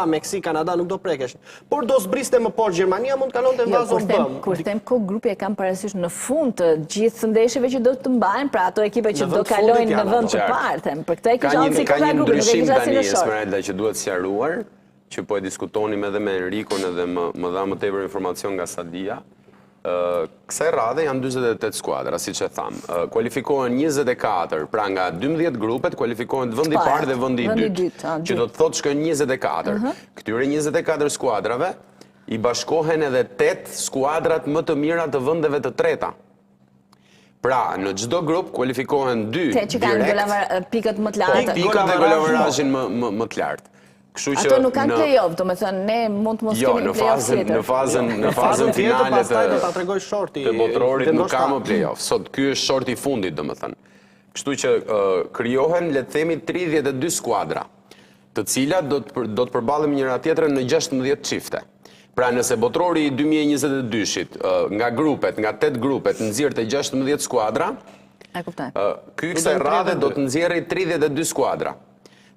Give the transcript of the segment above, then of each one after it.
USA, Meksik, Kanada nuk do prekesh. Por do zbriste më poshtë Gjermania, mund kalonte në vazon bëm. Kur them ko grupi e kam parasysh në fund të gjithë ndeshjeve që do të mbajnë, pra ato ekipe që do kalojnë në vend të parë, për këtë e kisha si koha grupi, nuk e kisha si në short. Esmeralda, që duhet sqaruar, që po e diskutonim edhe me Enrikon edhe më dha më tepër informacion nga Sadia. Kësaj radhe janë 48 skuadra, si që thamë. Kualifikohen 24, pra nga 12 grupet, kualifikohen vendi i parë dhe vendi i dytë, që do të thotë shkojnë 24. Këtyre 24 skuadrave i bashkohen edhe 8 skuadrat më të mira të vendeve të treta. Pra, në çdo grup kualifikohen 2 direkt. Që kanë pikët më të lartë. Pikët dhe golavarazhin më të lartë. Ato nuk kanë play-off, do me thënë, ne mund të mos kemi play-off tjetër. Në fazën finale të botrorit nuk ka më play-off. Sot, ky është shorti i fundit, do me thënë. Kështu që krijohen, le të themi, 32 skuadra, të cilat do të përballen njëra tjetrën në 16 çifte. Pra nëse botrori i 2022-shit nga grupet, nga 8 grupet, nxjerrte 16 skuadra, ky kësaj radhe do të nxjerrë 32 skuadra,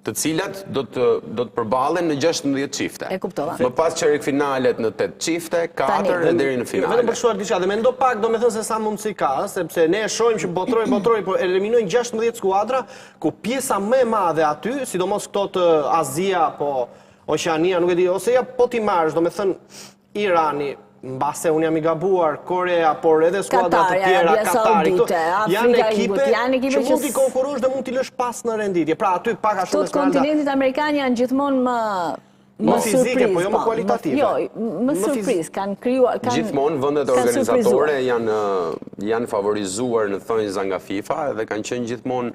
të cilat do të përballen në 16 çifte. E kuptova. Më pas çerek finalet në 8 çifte, 4 deri në finale. Vetëm për shtuar diçka, dhe mendo pak, domethënë se sa mundësi ka, sepse ne e shohim që botrori, po eliminojnë 16 skuadra, ku pjesa më e madhe aty, sidomos këto të Azia, po Oqeania, nuk e di, ose ja po ti marrësh, domethënë Irani, mbase unë jam i gabuar, Korea, por edhe skuadra të tjera, Katari, janë ekipe që mund t'i konkurosh dhe mund t'i lësh pas në renditje. Pra aty pak a shumë Tot kontinentit Amerikan janë gjithmonë më fizike, po jo më kualitative. Jo, më surpriz, kanë krijuar... Gjithmonë vendet organizatore janë favorizuar në thonjza nga FIFA dhe kanë qenë gjithmonë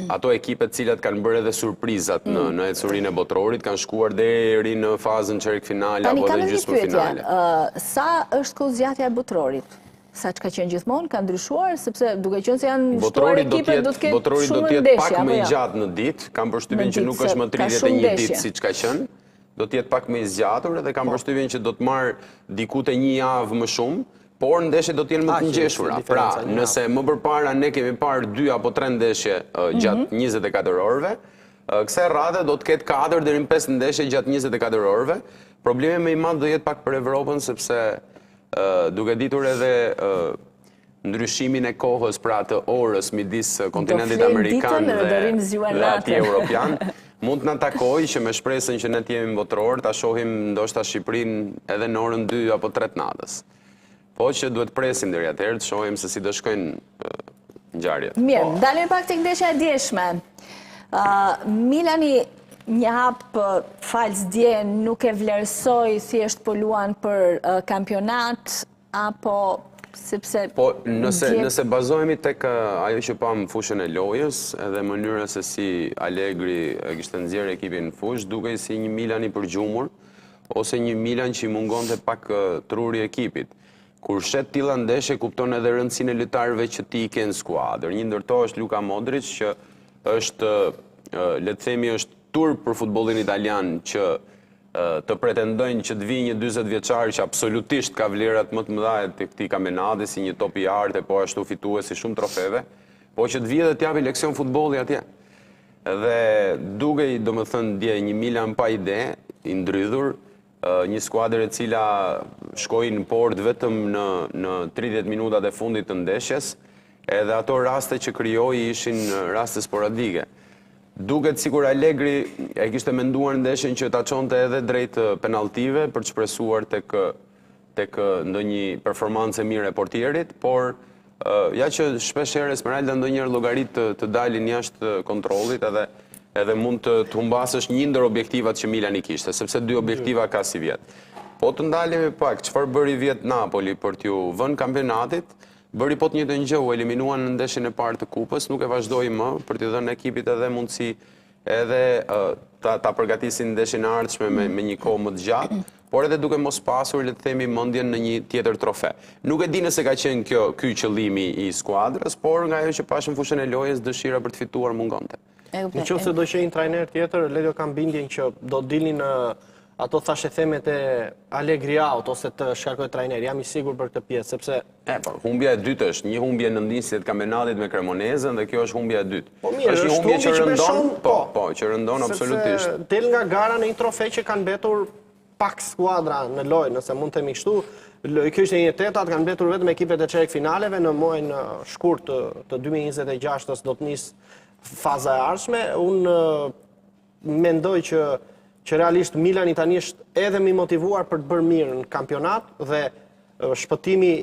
ato ekipet cilat kanë bërë edhe surprizat në ecurinë e botrorit, kanë shkuar deri në fazën çerek finale apo dhe gjysmëfinale. Sa është kohëzgjatja e botrorit? Sa që ka qenë gjithmonë, ka ndryshuar, sepse duke qenë se janë shtuar ekipet, do të ketë botrori do shumë t'jetë ndeshje, pak apo më i jo? gjatë në ditë, kam përshtypjen që nuk është më 31 ditë siç ka qenë, do t'jetë pak më i zgjatur dhe kam përshtypjen që do të marrë diku te një javë më shumë, por ndeshjet do të jenë më të ngjeshura. Pra, nëse më përpara ne kemi parë 2 apo 3 ndeshje gjatë 24 orëve, kësaj radhe do të ketë 4 deri në 5 ndeshje gjatë 24 orëve. Problemi më i madh do jetë pak për Evropën, sepse duke ditur edhe ndryshimin e kohës, pra të orës midis kontinentit amerikan dhe atij evropian, mund të na takojë që me shpresën që ne të jemi botror, ta shohim ndoshta Shqipërinë edhe në orën 2 apo 3 të natës. Po që duhet presim deri atëherë të shohim se si do shkojnë ngjarjet. Mirë, dalim pak tek ndeshja e djeshme. Milani një hap falës dje nuk e vlerësoi, thjesht po luan për kampionat, apo sepse... Po, nëse bazohemi tek ajo që pam fushën e lojës, edhe mënyra se si Allegri kishte nxjerrë ekipin në fushë, dukej si një Milan i përgjumur, ose një Milan që i mungonte pak truri ekipit. Kur shet tilla ndeshje kupton edhe rëndësinë e lojtarëve që ti i ke në skuadër. Një ndër to është Luka Modric, që është, le të themi, është turp për futbollin italian, që të pretendojnë që të vijë një 40 vjeçar që absolutisht ka vlerat më të mëdha të këtij kampionati, si një top i arte, po ashtu fituesi shumë trofeve, po që të vijë dhe të japi leksion futbolli atje. Dhe dukej, domethënë, dje një Milan pa ide, i ndrydhur, një skuadër e cila shkoi në port vetëm në 30 minutat e fundit të ndeshjes, edhe ato raste që krijoi ishin raste sporadike. Duket sikur Allegri e kishte menduar ndeshjen që ta çonte edhe drejt penalltive për të shpresuar tek ndonjë performancë mirë e portierit, por ja që shpesh herë Esmeralda ndonjëherë llogarit të dalin jashtë kontrollit edhe mund të humbasësh një ndër objektivat që Milani kishte, sepse 2 objektiva ka si vjet. Po të ndalemi pak, çfarë bëri vjet Napoli për t'ju vënë kampionatit, bëri po të njëjtën gjë, u eliminuan në ndeshjen e parë të kupës, nuk e vazhdoi më për t'i dhënë ekipit edhe mundësi edhe ta përgatisin ndeshjen e ardhshme me një kohë më të gjatë, por edhe duke mos pasur, le të themi, mendjen në një tjetër trofe. Nuk e di nëse ka qenë ky qëllimi i skuadrës, por nga ajo që pashëm fushën e lojës, dëshira për të fituar mungonte. Në qoftë se do qenë trajner tjetër, Lelio kam bindjen që do dilni në ato thashe themet e Allegriaut ose të shkarkoj trajner, jam i sigur për këtë pjesë, sepse... Humbja e dytë është një humbje në ndinjësit të kampionatit me Cremonezën dhe kjo është humbja e dytë. Po mirë, është një humbje që rëndon, që rëndon absolutisht. Sepse del nga gara në një trofe që kanë betur pak skuadra në lojë, nëse mund të themi kështu. Kjo ishte një tetat, kanë betur vetëm ekipet e çerek finaleve në muajin shkurt të 2026-s do të nisë faza e ardhshme. Unë mendoj që realisht Milani tani është edhe më i motivuar për të bërë mirë në kampionat dhe shpëtimi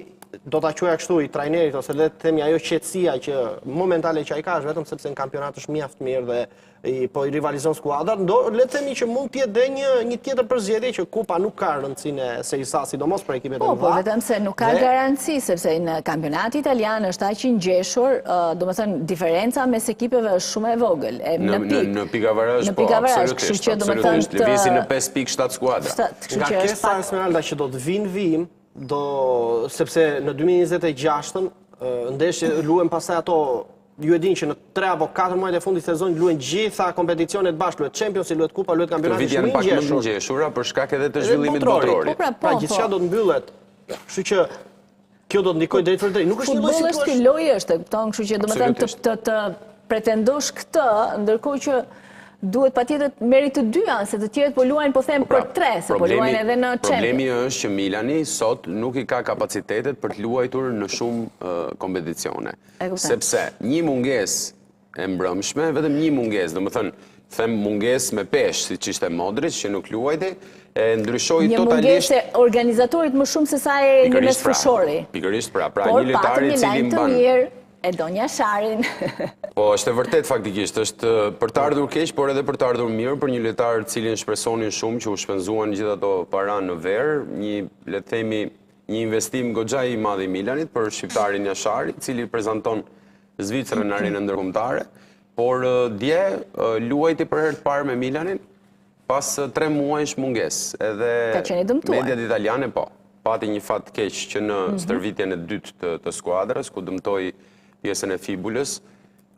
do ta quaja kështu i trajnerit ose le të themi ajo qetësia që momentale që ai ka është vetëm sepse në kampionat është mjaft mirë dhe po i rivalizon skuadrat. Le të themi që mund të jetë një tjetër përzgjedhje që kupa nuk ka rëndësinë e Serie A, sidomos për ekipet e mëdha. Po, vetëm se nuk ka garanci sepse në kampionati italian është aq i ngjeshur, domethënë diferenca mes ekipeve është shumë e vogël. Në pikavarësh, po, absolutisht. Lëvizin në 5 pikë 7 skuadra. Nga kesa Esmeralda që do të vinë vijim, sepse në 2026-ën ndeshje luhen pastaj ato, ju e din që në 3 apo 4 muajt e fundit të sezonit luhen gjitha kompeticionet bashkë, luhet Champions, luhet Kupa, luhet kampionati shumë i ngjeshur. Të ngjeshura për shkak edhe të zhvillimit botror. Pra gjithçka do të mbyllet. Kështu që kjo do të ndikojë drejt për drejt. Nuk është një lloj situatë. Futbolli është lojë është, kupton, kështu që domethënë të pretendosh këtë, ndërkohë që duhet patjetër meri të dyja, se të tjerët po luajnë po them për 3, se po luajnë edhe në Champions. Problemi është që Milani sot nuk i ka kapacitetet për të luajtur në shumë kompeticione. Sepse një mungesë e mbrëmshme, vetëm një mungesë, domethënë them mungesë me peshë, siç ishte Modric që nuk luajti, e ndryshoi totalisht. Një mungesë e organizatorit më shumë se sa e një mesfushori. Pikërisht pra një lojtar i cili mban e do një Sharin. Po, është e vërtet faktikisht, është për të ardhur keq, por edhe për të ardhur mirë, për një lojtar cilin shpresonin shumë që u shpenzuan gjithë ato para në verë, le të themi, një investim goxha i madh i Milanit për shqiptarin Jashari, cili prezanton Zvicrën në arenën ndërkombëtare, por dje luajti për herë të parë me Milanin pas 3 muajsh mungesë. Edhe mediat italiane pati një fat keq që në stërvitjen e dytë të skuadrës, ku dëmtoi pjesën e fibulës,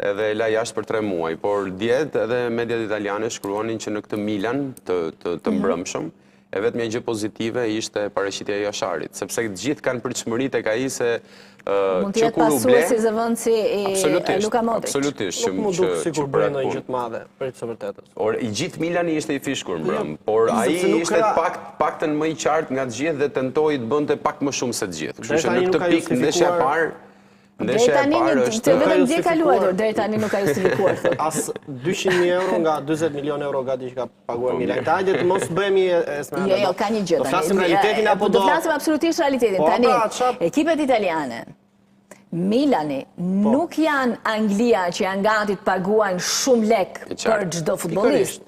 edhe la jashtë për 3 muaj, por djetë edhe mediat italiane shkruanin që në këtë Milan të mbrëmshëm, e vetëm një gjë pozitive ishte paraqitja e Jasharit, sepse gjithë kanë pritshmëritë tek ai se mund të jetë pasuesi zëvendësi i Luka Modric. Absolutisht. Nuk më duk sikur bën ndonjë gjë të madhe për të vërtetës. Or i gjithë Milani ishte i fishkur mbrëm, por ai ishte paktën më i qartë nga të gjithë dhe tentoi të bënte pak më shumë se të gjithë. Kështu që në këtë pikë ndeshja e parë Deri tani vetëm dje ka luajtur, deri tani nuk ka justifikuar. As 200.000 euro nga 40 milion euro gati që ka paguar Milani. Hajde të mos bëhemi Esmeralda. Jo, ka një gjë. Do flasim realitetin apo do flasim absolutisht realitetin. Tani ekipet italiane, Milani nuk janë Anglia që janë gati të paguajnë shumë lek për çdo futbollist.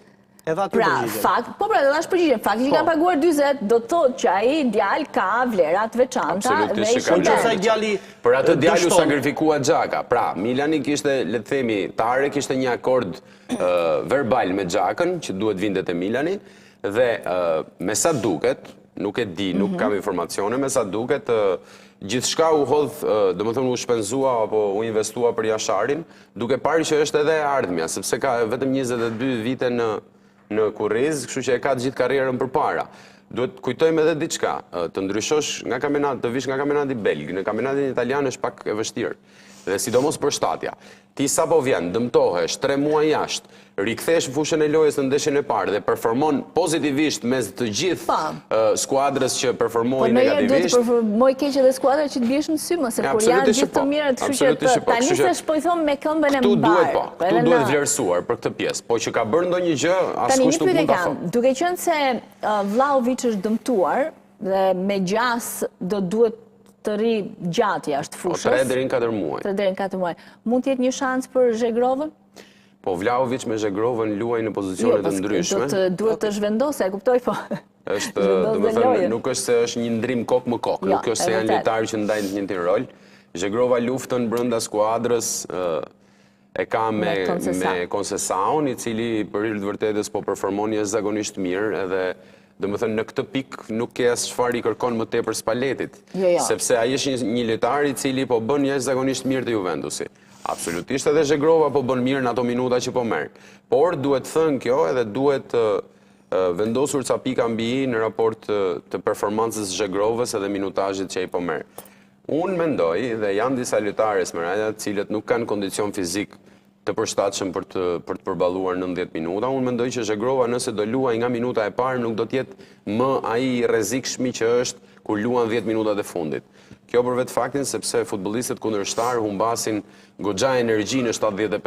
Pra, do është përgjigjen. Fakti që kanë paguar 40, do të thotë që ai djalë ka vlerat veçanta dhe i shëndet. Për atë djalë u sakrifikua Xhaka. Pra, Milani kishte, le të themi, Tare kishte një akord verbal me Xhakën që duhet vinte te Milani dhe me sa duket, nuk e di, nuk kam informacione, me sa duket gjithçka u hodh, domethënë u shpenzua apo u investua për Jasharin, duke parë që është edhe ardhmja, sepse ka vetëm 22 vite në kurriz, kështu që e ka gjithë karrierën përpara. Duhet kujtojmë edhe diçka, të ndryshosh nga kampionati, të vish nga kampionati belg, në kampionatin italian është pak e vështirë. Dhe sidomos për shtatja. Ti sapo vjen, dëmtohesh, 3 muaj jashtë, rikthesh fushën e lojës në ndeshjen e parë dhe performon pozitivisht mes të gjithë skuadrës që performojnë negativisht. Po në duhet të performoj keq edhe skuadra që të biesh në sy, se kur janë gjithë të mirë, kështu që tani se po i them me këmbën e mbar. Ktu duhet vlerësuar për këtë pjesë, po që ka bërë ndonjë gjë, askush nuk mund ta thotë. Duke qenë se Vlahovic është dëmtuar dhe me gjas do duhet të ri gjatë jashtë fushës. 3 deri në 4 muaj. 3 deri në 4 muaj. Mund të jetë një shans për Zhegrovën? Po Vlahovic me Zhegrovën luaj në pozicione të ndryshme. Duhet të zhvendosë, e kuptoj po. Është, domethënë, nuk është se është një ndrim kokë më kokë, nuk është se janë lojtarë që ndajnë të njëjtin rol. Zhegrova luftën brenda skuadrës e ka me Koncesaun, i cili për hir të vërtetës po performon jashtëzakonisht mirë, edhe domethënë në këtë pikë nuk ke as çfarë i kërkon më tepër Spalletit, sepse ai është një lojtar i cili po bën jashtëzakonisht mirë te Juventusi. Absolutisht edhe Zhegrova po bën mirë në ato minuta që po merr. Por duhet thënë kjo edhe duhet vendosur ca pika mbi i në raport të performancës Zhegrovës edhe minutazhit që ai po merr. Unë mendoj, dhe janë disa lojtarë Esmeralda, të cilët nuk kanë kondicion fizik të përshtatshëm për të përballuar 90 minuta. Unë mendoj që Zhegrova nëse do luaj nga minuta e parë nuk do të jetë më ai i rrezikshëm që është kur luan 10 minutat e fundit. Kjo për vetë faktin sepse futbollistët kundërshtar humbasin goxha energji në 75